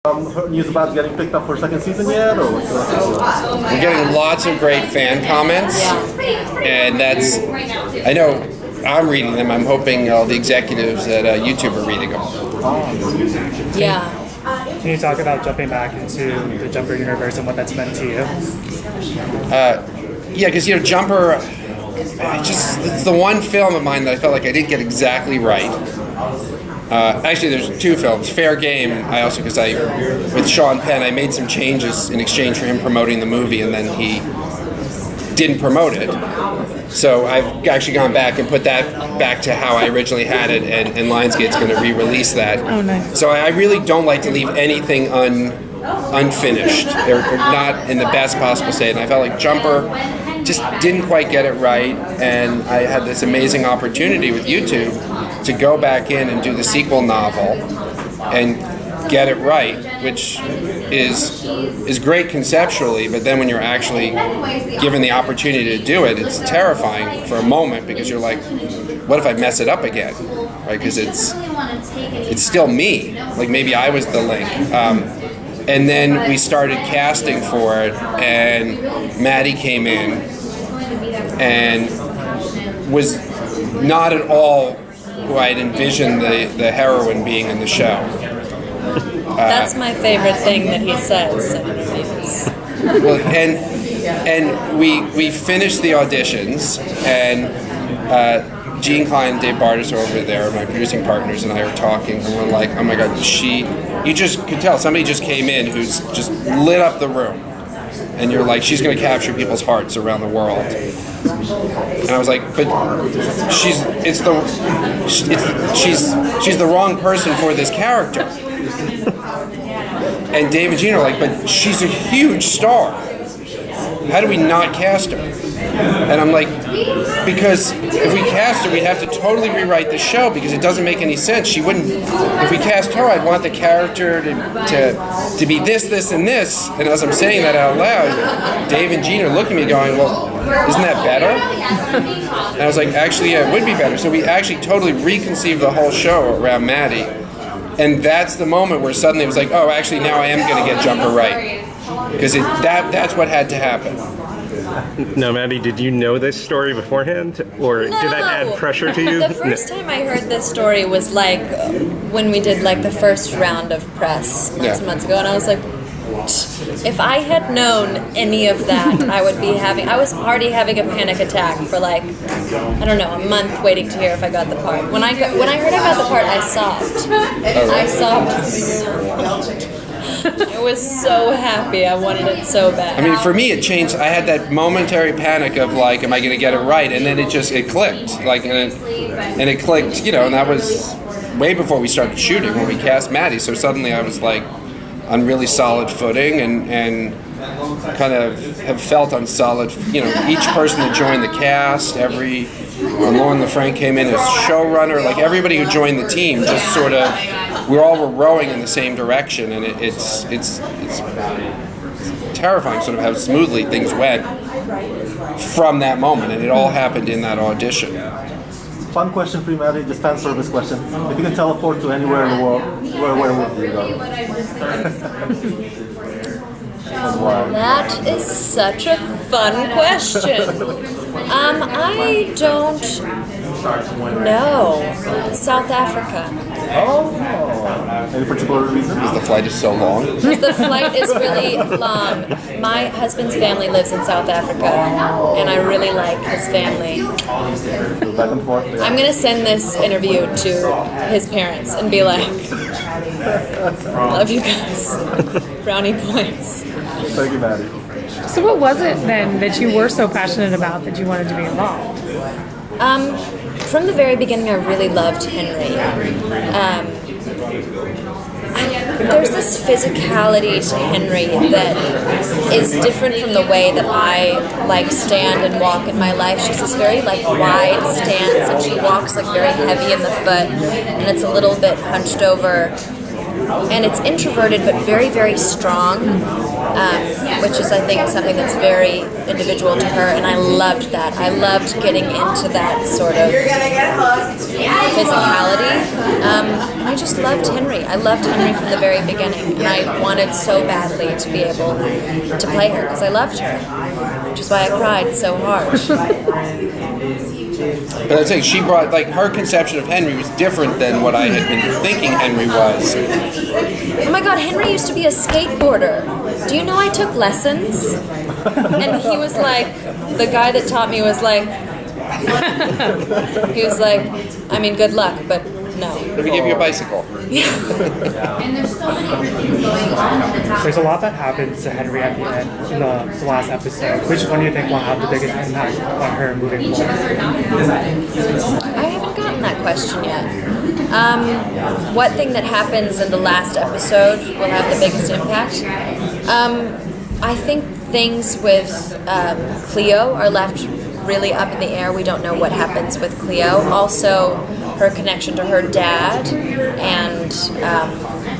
Heard news about getting picked up for second season yet, or what's the We're getting lots of great fan comments, and that's, I know I'm reading them. I'm hoping all the executives at YouTube are reading them. Yeah. Can you talk about jumping back into the Jumper universe and what that's meant to you? Yeah, because Jumper, it's the one film of mine that I felt like I didn't get exactly right. Actually, there's two films. Fair Game, with Sean Penn, I made some changes in exchange for him promoting the movie, and then he didn't promote it. So I've actually gone back and put that back to how I originally had it, and Lionsgate's going to re-release that. Oh, nice. So I really don't like to leave anything unfinished. They're not in the best possible state, and I felt like Jumper just didn't quite get it right, and I had this amazing opportunity with YouTube to go back in and do the sequel novel and get it right, which is great conceptually, but then when you're actually given the opportunity to do it, it's terrifying for a moment, because you're like, what if I mess it up again, right? Because it's still me, like maybe I was the link. And then we started casting for it, and Maddie came in and was not at all who I had envisioned the heroine being in the show. That's my favorite thing that he says in interviews. Well, and we finished the auditions, and Gene Klein and Dave Bartis are over there, my producing partners, and I are talking, and we're like, oh my God, you just could tell somebody just came in who's just lit up the room, and you're like, she's going to capture people's hearts around the world. And I was like, but she's the wrong person for this character. And Dave and Gene are like, but she's a huge star. How do we not cast her? And I'm like, because if we cast her, we'd have to totally rewrite the show, because it doesn't make any sense. She wouldn't. If we cast her, I'd want the character to be this, and this. And as I'm saying that out loud, Dave and Gene are looking at me going, well, isn't that better? And I was like, actually, yeah, it would be better. So we actually totally reconceived the whole show around Maddie. And that's the moment where suddenly it was like, oh, actually, now I am going to get Jumper right. Because that's what had to happen. Now, Maddie, did you know this story beforehand? Or did that add pressure to you? The first time I heard this story was like when we did like the first round of press months ago, and I was like, if I had known any of that, I was already having a panic attack for like, I don't know, a month waiting to hear if I got the part. When I heard I got the part, I sobbed. I sobbed so much. I was so happy. I wanted it so bad. I mean, for me, it changed. I had that momentary panic of like, am I going to get it right? And then it clicked. Like, and it clicked, and that was way before we started shooting, when we cast Maddie. So suddenly I was like on really solid footing, and kind of have felt on solid, each person that joined the cast, Lauren LaFranc came in as showrunner, like everybody who joined the team just sort of, we all were rowing in the same direction, and it's terrifying sort of how smoothly things went from that moment, and it all happened in that audition. fun question for you, Maddie? Just fan service question. If you can teleport to anywhere in the world, where would you go? That is such a fun question. I don't know. South Africa. Oh, any particular reason? Because the flight is so long. Because the flight is really long. My husband's family lives in South Africa, and I really like his family. Back and forth. I'm going to send this interview to his parents and be like, love you guys. Brownie points. Thank you, Maddie. So what was it then that you were so passionate about that you wanted to be involved? From the very beginning, I really loved Henry. There's this physicality to Henry that is different from the way that I stand and walk in my life. She's this very wide stance, and she walks very heavy in the foot, and it's a little bit hunched over. and it's introverted but very, very strong, which is, I think, something that's very individual to her, and I loved that. I loved getting into that sort of physicality, and I just loved Henry. I loved Henry from the very beginning, and I wanted so badly to be able to play her because I loved her, which is why I cried so hard. But I was saying, she brought, like, her conception of Henry was different than what I had been thinking Henry was. Oh my god, Henry used to be a skateboarder. Do you know I took lessons? And he was like, the guy that taught me was like, he was like, I mean, good luck, but no. Let me give you a bicycle. There's a lot that happens to Henry at the end in the last episode. Which one do you think will have the biggest impact on her moving forward? I haven't gotten that question yet. What thing that happens in the last episode will have the biggest impact? I think things with Cleo are left really up in the air. We don't know what happens with Cleo. Also, her connection to her dad, and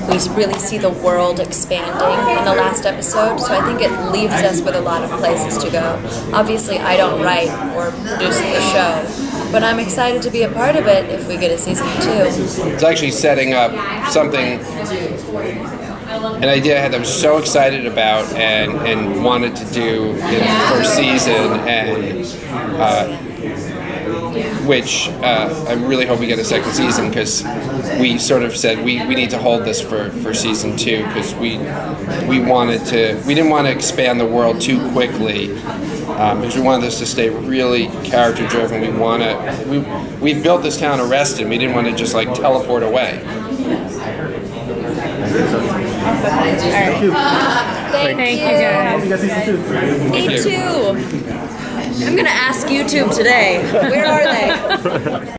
we really see the world expanding in the last episode, so I think it leaves us with a lot of places to go. Obviously, I don't write or produce the show, but I'm excited to be a part of it if we get a season 2. It's actually setting up something, an idea I had that I was so excited about and wanted to do in the first season, and which I really hope we get a second season, because we sort of said we need to hold this for season 2, because we didn't want to expand the world too quickly, because we wanted this to stay really character driven. We've built this town arrested. We didn't want to just like teleport away. Thank you. Thank you, you. guys. You guys season 2. Me too. I'm gonna ask YouTube today. Where are they?